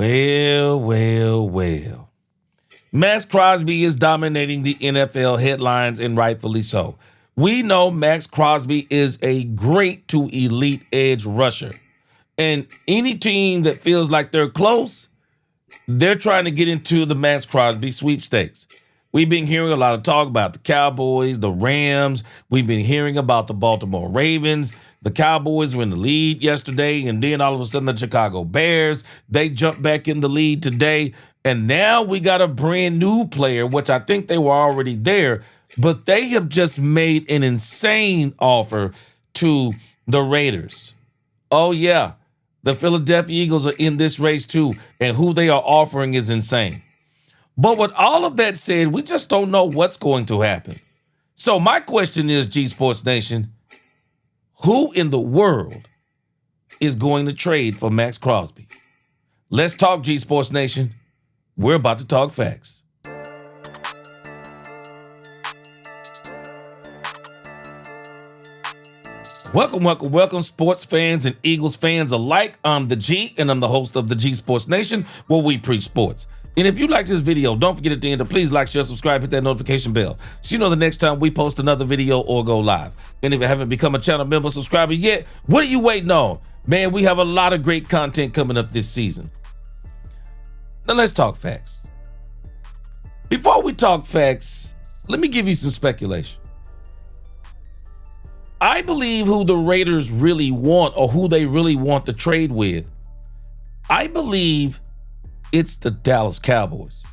Well. Maxx Crosby is dominating the NFL headlines, and rightfully so. We know Maxx Crosby is a great to elite edge rusher. And any team that feels like they're close, they're trying to get into the Maxx Crosby sweepstakes. We've been hearing a lot of talk about the Cowboys, the Rams. We've been hearing about the Baltimore Ravens. The Cowboys were in the lead yesterday, and then all of a sudden the Chicago Bears, they jumped back in the lead today. And now we got a brand new player, which I think they were already there, but they have just made an insane offer to the Raiders. Oh, yeah, the Philadelphia Eagles are in this race too, and who they are offering is insane. But with all of that said, we just don't know what's going to happen. So my question is, G Sports Nation, who in the world is going to trade for Maxx Crosby? Let's talk, G Sports Nation. We're about to talk facts. Welcome, sports fans and Eagles fans alike. I'm the G, and I'm the host of the G Sports Nation, where we preach sports. And if you like this video, don't forget at the end to please like, share, subscribe, hit that notification bell so you know the next time we post another video or go live. And if you haven't become a channel member subscriber yet, what are you waiting on? Man, we have a lot of great content coming up this season. Now let's talk facts. Before we talk facts, let me give you some speculation. I believe who the Raiders really want, or who they really want to trade with, I believe it's the Dallas Cowboys.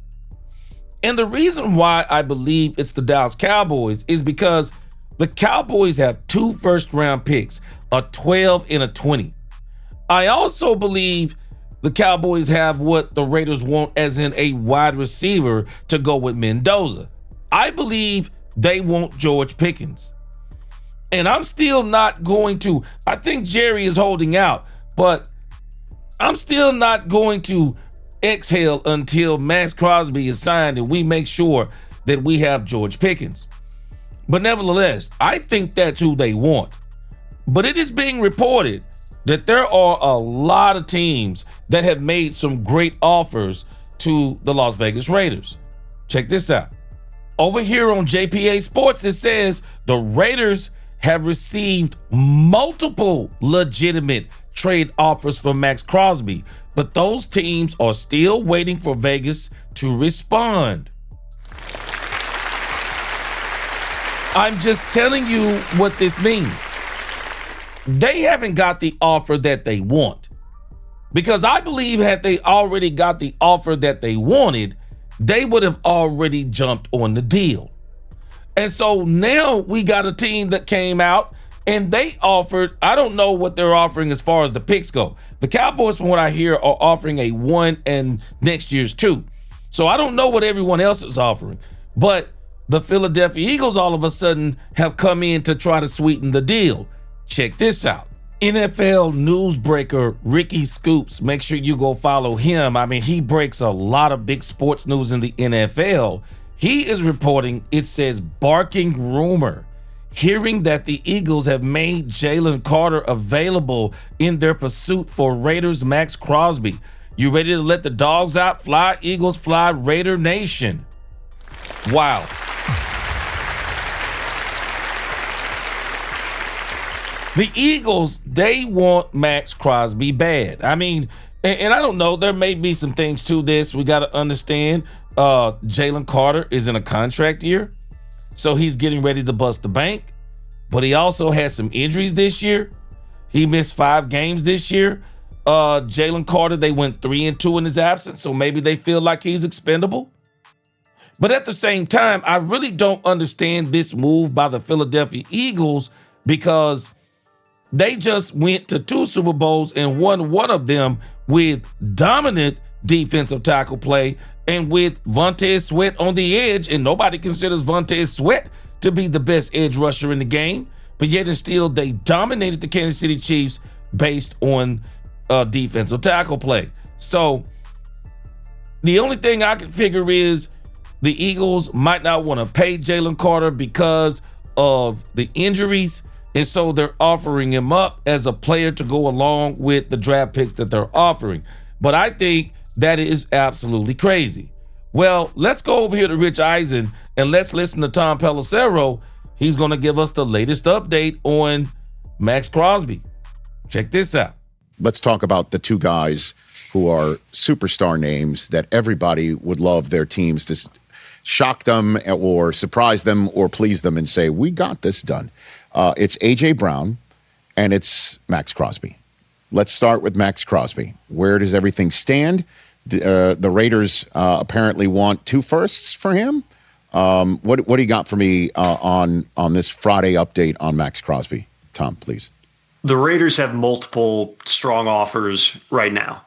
And the reason why I believe it's the Dallas Cowboys is because the Cowboys have 2 first-round picks, a 12 and a 20. I also believe the Cowboys have what the Raiders want, as in a wide receiver to go with Mendoza. I believe they want George Pickens. And I'm still not going to, I think Jerry is holding out, but I'm still not going to exhale until Maxx Crosby is signed and we make sure that we have George Pickens. But nevertheless, I think that's who they want. But it is being reported that there are a lot of teams that have made some great offers to the Las Vegas Raiders. Check this out. Over here on JPA Sports, it says the Raiders have received multiple legitimate trade offers for Maxx Crosby, but those teams are still waiting for Vegas to respond. I'm just telling you what this means. They haven't got the offer that they want, because I believe had they already got the offer that they wanted, they would have already jumped on the deal. And so now we got a team that came out and they offered, I don't know what they're offering as far as the picks go. The Cowboys, from what I hear, are offering a 1 and next year's 2. So I don't know what everyone else is offering. But the Philadelphia Eagles all of a sudden have come in to try to sweeten the deal. Check this out. NFL newsbreaker Ricky Scoops, make sure you go follow him. I mean, he breaks a lot of big sports news in the NFL. He is reporting, it says, barking rumor, hearing that the Eagles have made Jalen Carter available in their pursuit for Raiders Maxx Crosby. You ready to let the dogs out? Fly, Eagles, fly, Raider Nation. Wow. The Eagles, they want Maxx Crosby bad. I mean, and I don't know, there may be some things to this. We got to understand Jalen Carter is in a contract year, so he's getting ready to bust the bank. But he also has some injuries this year. He missed 5 games this year. Jalen Carter, they went 3-2 in his absence, so maybe they feel like he's expendable. But at the same time, I really don't understand this move by the Philadelphia Eagles, because they just went to 2 Super Bowls and won one of them with dominant defensive tackle play and with Vontez Sweat on the edge, and nobody considers Vontez Sweat to be the best edge rusher in the game, but yet and still they dominated the Kansas City Chiefs based on defensive tackle play. So the only thing I can figure is the Eagles might not want to pay Jalen Carter because of the injuries, and so they're offering him up as a player to go along with the draft picks that they're offering. But I think That is absolutely crazy. Well, let's go over here to Rich Eisen and let's listen to Tom Pelissero. He's going to give us the latest update on Maxx Crosby. Check this out. Let's talk about the two guys who are superstar names that everybody would love their teams to shock them or surprise them or please them and say, we got this done. It's A.J. Brown and it's Maxx Crosby. Let's start with Maxx Crosby. Where does everything stand? The Raiders apparently want 2 firsts for him. What do you got for me on this Friday update on Maxx Crosby? Tom, please. The Raiders have multiple strong offers right now.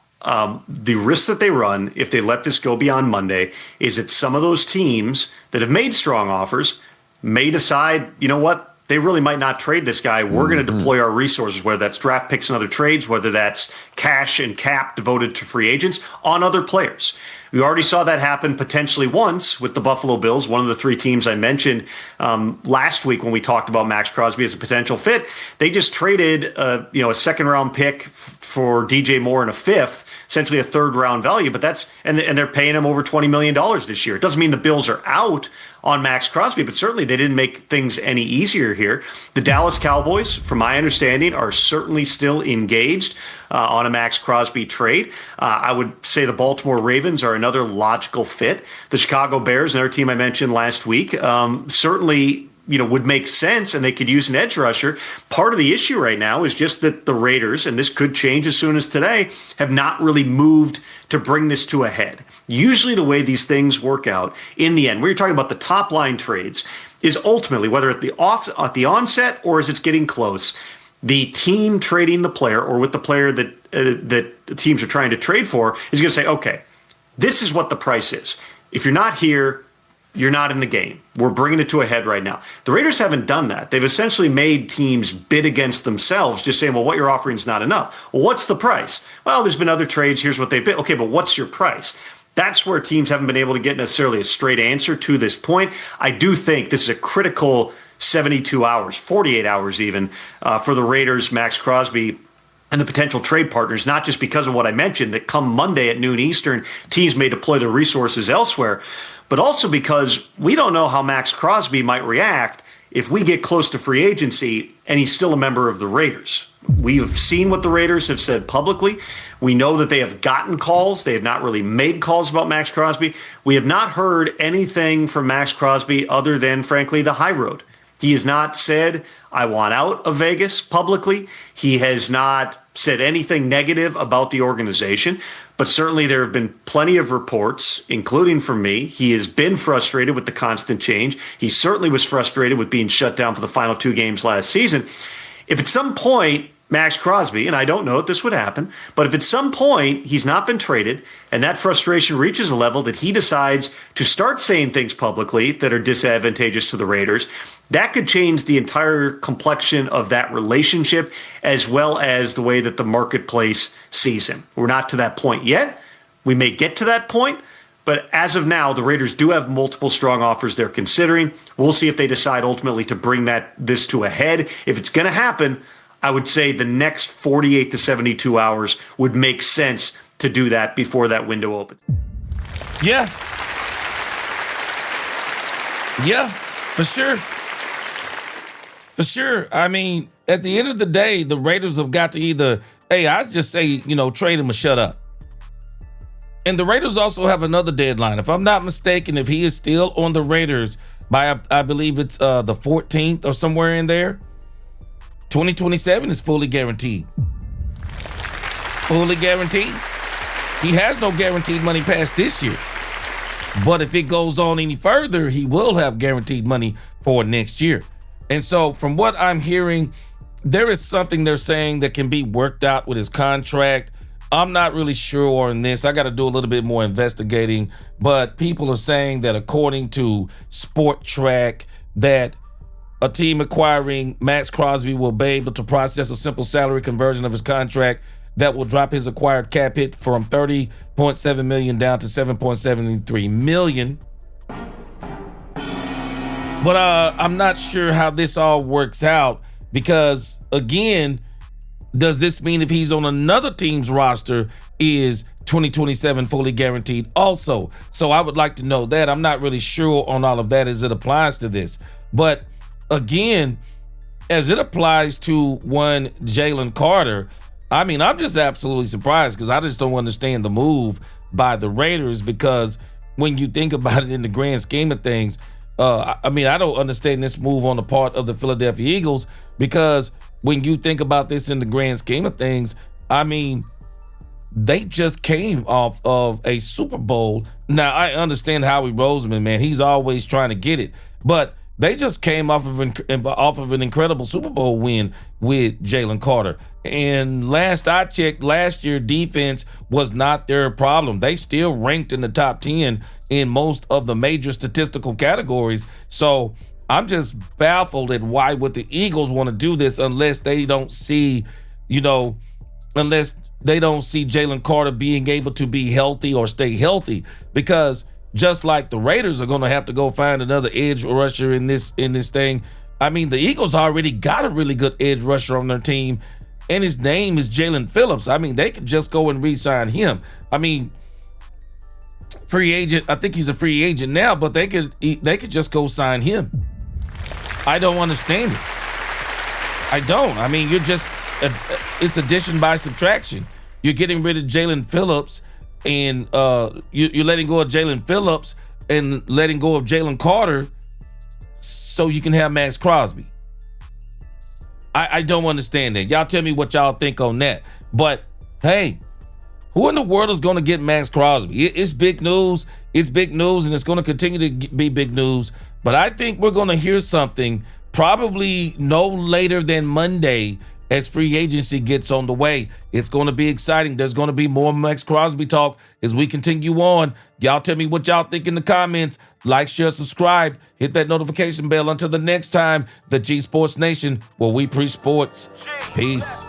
The risk that they run if they let this go beyond Monday is that some of those teams that have made strong offers may decide, you know what, they really might not trade this guy. We're going to deploy our resources, whether that's draft picks and other trades, whether that's cash and cap devoted to free agents, on other players. We already saw that happen potentially once with the Buffalo Bills, one of the 3 teams I mentioned last week when we talked about Maxx Crosby as a potential fit. They just traded a second-round pick for DJ Moore and a 5th, essentially a 3rd-round value. But and they're paying him over $20 million this year. It doesn't mean the Bills are out on Maxx Crosby, but certainly they didn't make things any easier here. The Dallas Cowboys, from my understanding, are certainly still engaged on a Maxx Crosby trade. I would say the Baltimore Ravens are another logical fit. The Chicago Bears, another team I mentioned last week, certainly would make sense, and they could use an edge rusher. Part of the issue right now is just that the Raiders, and this could change as soon as today, have not really moved to bring this to a head. Usually the way these things work out in the end, when you're talking about the top line trades, is ultimately, whether at the onset or as it's getting close, the team trading the player or with the player that the teams are trying to trade for is going to say, okay, this is what the price is. If you're not here, you're not in the game. We're bringing it to a head right now. The Raiders haven't done that. They've essentially made teams bid against themselves, just saying, well, what you're offering is not enough. Well, what's the price? Well, there's been other trades. Here's what they've bid. Okay, but what's your price? That's where teams haven't been able to get necessarily a straight answer to this point. I do think this is a critical 72 hours, 48 hours even, for the Raiders, Maxx Crosby, and the potential trade partners, not just because of what I mentioned, that come Monday at noon Eastern, teams may deploy their resources elsewhere, but also because we don't know how Maxx Crosby might react if we get close to free agency and he's still a member of the Raiders. We've seen what the Raiders have said publicly. We know that they have gotten calls. They have not really made calls about Maxx Crosby. We have not heard anything from Maxx Crosby other than, frankly, the high road. He has not said, I want out of Vegas publicly. He has not said anything negative about the organization, but certainly there have been plenty of reports, including from me. He has been frustrated with the constant change. He certainly was frustrated with being shut down for the final 2 games last season. If at some point Maxx Crosby, and I don't know if this would happen, but if at some point he's not been traded and that frustration reaches a level that he decides to start saying things publicly that are disadvantageous to the Raiders, that could change the entire complexion of that relationship as well as the way that the marketplace sees him. We're not to that point yet. We may get to that point, but as of now, the Raiders do have multiple strong offers they're considering. We'll see if they decide ultimately to bring this to a head. If it's going to happen, I would say the next 48 to 72 hours would make sense to do that before that window opens. Yeah. Yeah, for sure. For sure. I mean, at the end of the day, the Raiders have got to either, I just say, trade him or shut up. And the Raiders also have another deadline. If I'm not mistaken, if he is still on the Raiders by, I believe it's the 14th or somewhere in there, 2027 is fully guaranteed. Fully guaranteed. He has no guaranteed money past this year. But if it goes on any further, he will have guaranteed money for next year. And so from what I'm hearing, there is something they're saying that can be worked out with his contract. I'm not really sure on this. I got to do a little bit more investigating. But people are saying that according to Sport Track, that a team acquiring Maxx Crosby will be able to process a simple salary conversion of his contract that will drop his acquired cap hit from $30.7 million down to $7.73 million. But I'm not sure how this all works out because, again, does this mean if he's on another team's roster is 2027 fully guaranteed also. So I would like to know that. I'm not really sure on all of that as it applies to this. But again, as it applies to one Jalen Carter, I mean, I'm just absolutely surprised because I just don't understand the move by the Raiders, because when you think about it in the grand scheme of things, I mean, I don't understand this move on the part of the Philadelphia Eagles, because when you think about this in the grand scheme of things, I mean, they just came off of a Super Bowl. Now, I understand Howie Roseman, man. He's always trying to get it. But they just came off of an incredible Super Bowl win with Jalen Carter. And last I checked, last year defense was not their problem. They still ranked in the top 10 in most of the major statistical categories. So I'm just baffled at why would the Eagles want to do this unless they don't see, unless they don't see Jalen Carter being able to be healthy or stay healthy. Because just like the Raiders are going to have to go find another edge rusher in this thing, I mean, the Eagles already got a really good edge rusher on their team, and his name is Jalen Phillips. I mean, they could just go and re-sign him. I mean, free agent. I think he's a free agent now, but they could just go sign him. I don't understand it. I don't. I mean, it's addition by subtraction. You're getting rid of Jalen Phillips, and you're letting go of Jalen Phillips and letting go of Jalen Carter so you can have Maxx Crosby. I don't understand that. Y'all tell me what y'all think on that. But hey, who in the world is going to get Maxx Crosby? It's big news. It's big news, and it's going to continue to be big news. But I think we're going to hear something probably no later than Monday as free agency gets on the way. It's going to be exciting. There's going to be more Maxx Crosby talk as we continue on. Y'all tell me what y'all think in the comments. Like, share, subscribe, hit that notification bell. Until the next time, the G Sports Nation, where we preach sports. Peace.